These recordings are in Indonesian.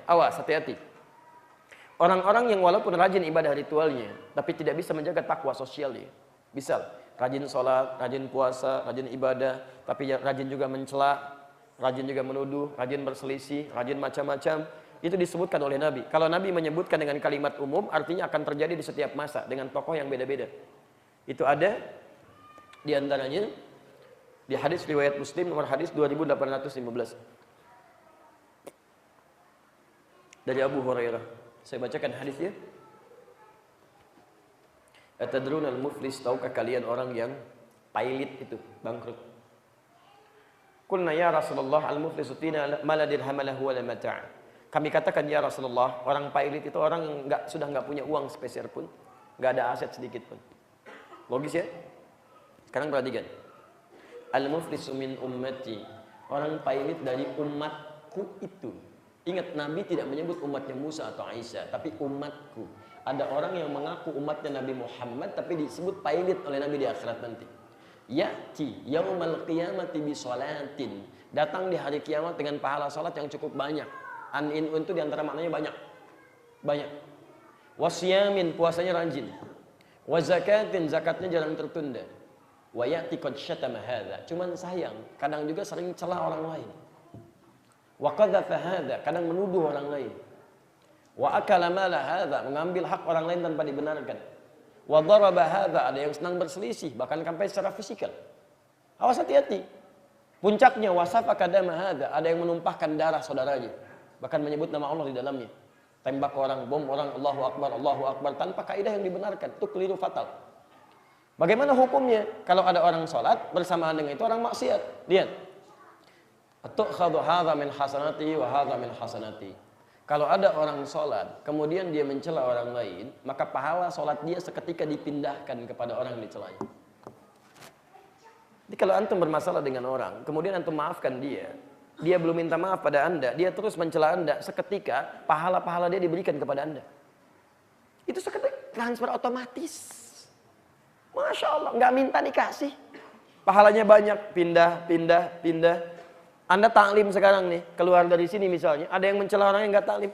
Awas, hati-hati. Orang-orang yang walaupun rajin ibadah ritualnya, tapi tidak bisa menjaga takwa sosialnya. Misal, rajin sholat, rajin puasa, rajin ibadah, tapi rajin juga mencela, rajin juga menuduh, rajin berselisih, rajin macam-macam. Itu disebutkan oleh Nabi. Kalau Nabi menyebutkan dengan kalimat umum, artinya akan terjadi di setiap masa dengan tokoh yang beda-beda. Itu ada di antaranya di hadis riwayat Muslim nomor hadis 2815. Dari Abu Hurairah. Saya bacakan hadisnya. Atadruna al-muflis, tahukah kalian orang yang pailit itu, bangkrut? Qulna ya Rasulullah, al-muflisu fina ma la dirham lahu wa la mata'. Kami katakan ya Rasulullah, orang pailit itu orang yang sudah enggak punya uang sepeser pun, enggak ada aset sedikit pun. Logis ya? Sekarang perhatikan. Al-muflisu min ummati, orang pailit dari umatku itu. Ingat, Nabi tidak menyebut umatnya Musa atau Isa, tapi umatku. Ada orang yang mengaku umatnya Nabi Muhammad, tapi disebut pailit oleh Nabi di akhirat nanti. Ya'ti yaumal qiyamati bi sholatin. Datang di hari kiamat dengan pahala salat yang cukup banyak. An-in itu diantara maknanya banyak. Banyak. Wasyamin, puasanya rajin. Wa zakatin, zakatnya jarang tertunda. Wa ya'ti qad syatama hadza. Cuman sayang, kadang juga sering celah orang lain. Wa qadhafa hadza, kadang menuduh orang lain. Wa akala mala hadza, mengambil hak orang lain tanpa dibenarkan. Wa daraba hadza, ada yang senang berselisih, bahkan sampai secara fisikal. Awas, hati-hati. Puncaknya wasafa kadama hadza, ada yang menumpahkan darah saudaranya, bahkan menyebut nama Allah di dalamnya. Tembak orang, bom orang, Allahu Akbar tanpa kaidah yang dibenarkan. Itu keliru fatal. Bagaimana hukumnya kalau ada orang salat bersamaan dengan itu orang maksiat? Lihat. Tu'khadhu hadza min hasanati wa hadza min hasanati. Kalau ada orang sholat, kemudian dia mencela orang lain, maka pahala sholat dia seketika dipindahkan kepada orang yang dicelanya. Jadi kalau antum bermasalah dengan orang, kemudian antum maafkan dia belum minta maaf pada anda, dia terus mencela anda, seketika pahala-pahala dia diberikan kepada anda. Itu seketika transfer otomatis. Masya Allah, nggak minta dikasih. Pahalanya banyak, pindah. Anda taklim sekarang nih, keluar dari sini misalnya, ada yang mencela orang yang nggak taklim.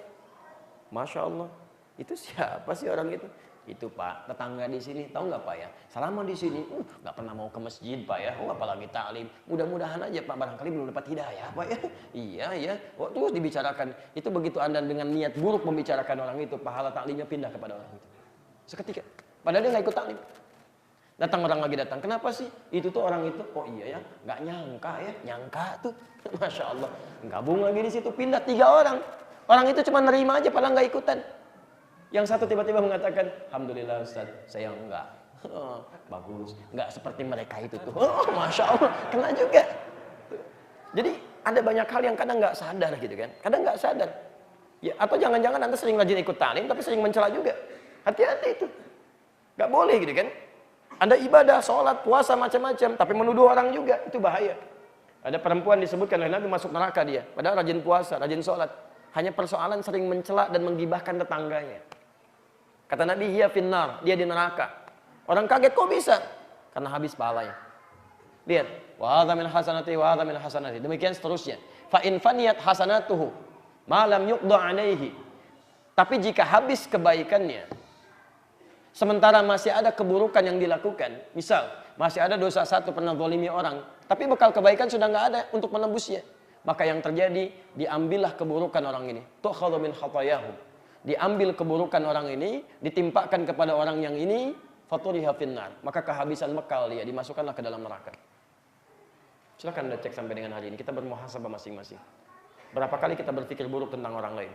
Masya Allah, itu siapa sih orang itu? Itu Pak, tetangga di sini, tahu nggak Pak ya? Selama di sini, nggak pernah mau ke masjid Pak ya, apalagi taklim. Mudah-mudahan aja Pak, barangkali belum dapat hidayah Pak ya. Iya ya, terus dibicarakan. Itu begitu Anda dengan niat buruk membicarakan orang itu, pahala taklimnya pindah kepada orang itu. Seketika, padahal dia nggak ikut taklim. Datang orang lagi datang, kenapa sih? Itu tuh orang itu, oh iya ya, nggak nyangka ya, nyangka tuh, masya Allah, gabung lagi di situ, pindah 3 orang, orang itu cuma nerima aja, padahal nggak ikutan. Yang satu tiba-tiba mengatakan, alhamdulillah Ustaz, saya enggak, bagus, nggak seperti mereka itu tuh, masya Allah, kena juga. Jadi ada banyak hal yang kadang nggak sadar gitu kan, kadang nggak sadar, ya atau jangan-jangan Anda sering rajin ikut talim, tapi sering mencela juga, hati-hati itu, nggak boleh gitu kan. Anda ibadah, sholat, puasa, macam-macam, tapi menuduh orang juga, itu bahaya. Ada perempuan disebutkan oleh Nabi masuk neraka dia, padahal rajin puasa, rajin sholat. Hanya persoalan sering mencela dan menggibahkan tetangganya. Kata Nabi, hiya finnar, dia di neraka. Orang kaget, kok bisa? Karena habis pahalanya. Lihat, wa hadza min hasanati, wa hadza min hasanati. Demikian seterusnya. Fa in faniyat hasanatuhu, ma lam yuqda alaihi. Tapi jika habis kebaikannya, sementara masih ada keburukan yang dilakukan, misal masih ada dosa satu, pernah zalimi orang, tapi bekal kebaikan sudah nggak ada untuk menembusnya, maka yang terjadi, diambillah keburukan orang ini, tu'khadhu min khatayahum, diambil keburukan orang ini, ditimpakan kepada orang yang ini, faturiha finnar, maka kehabisan bekal dia, dimasukkanlah ke dalam neraka. Silakan Anda cek sampai dengan hari ini, kita bermuhasabah masing-masing. Berapa kali kita berpikir buruk tentang orang lain?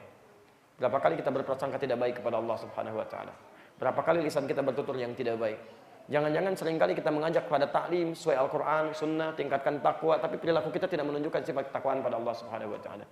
Berapa kali kita berprasangka tidak baik kepada Allah Subhanahu wa taala? Berapa kali lisan kita bertutur yang tidak baik? Jangan-jangan seringkali kita mengajak pada taklim sesuai Al-Quran, Sunnah, tingkatkan takwa, tapi perilaku kita tidak menunjukkan sifat ketakwaan pada Allah Subhanahu wa taala.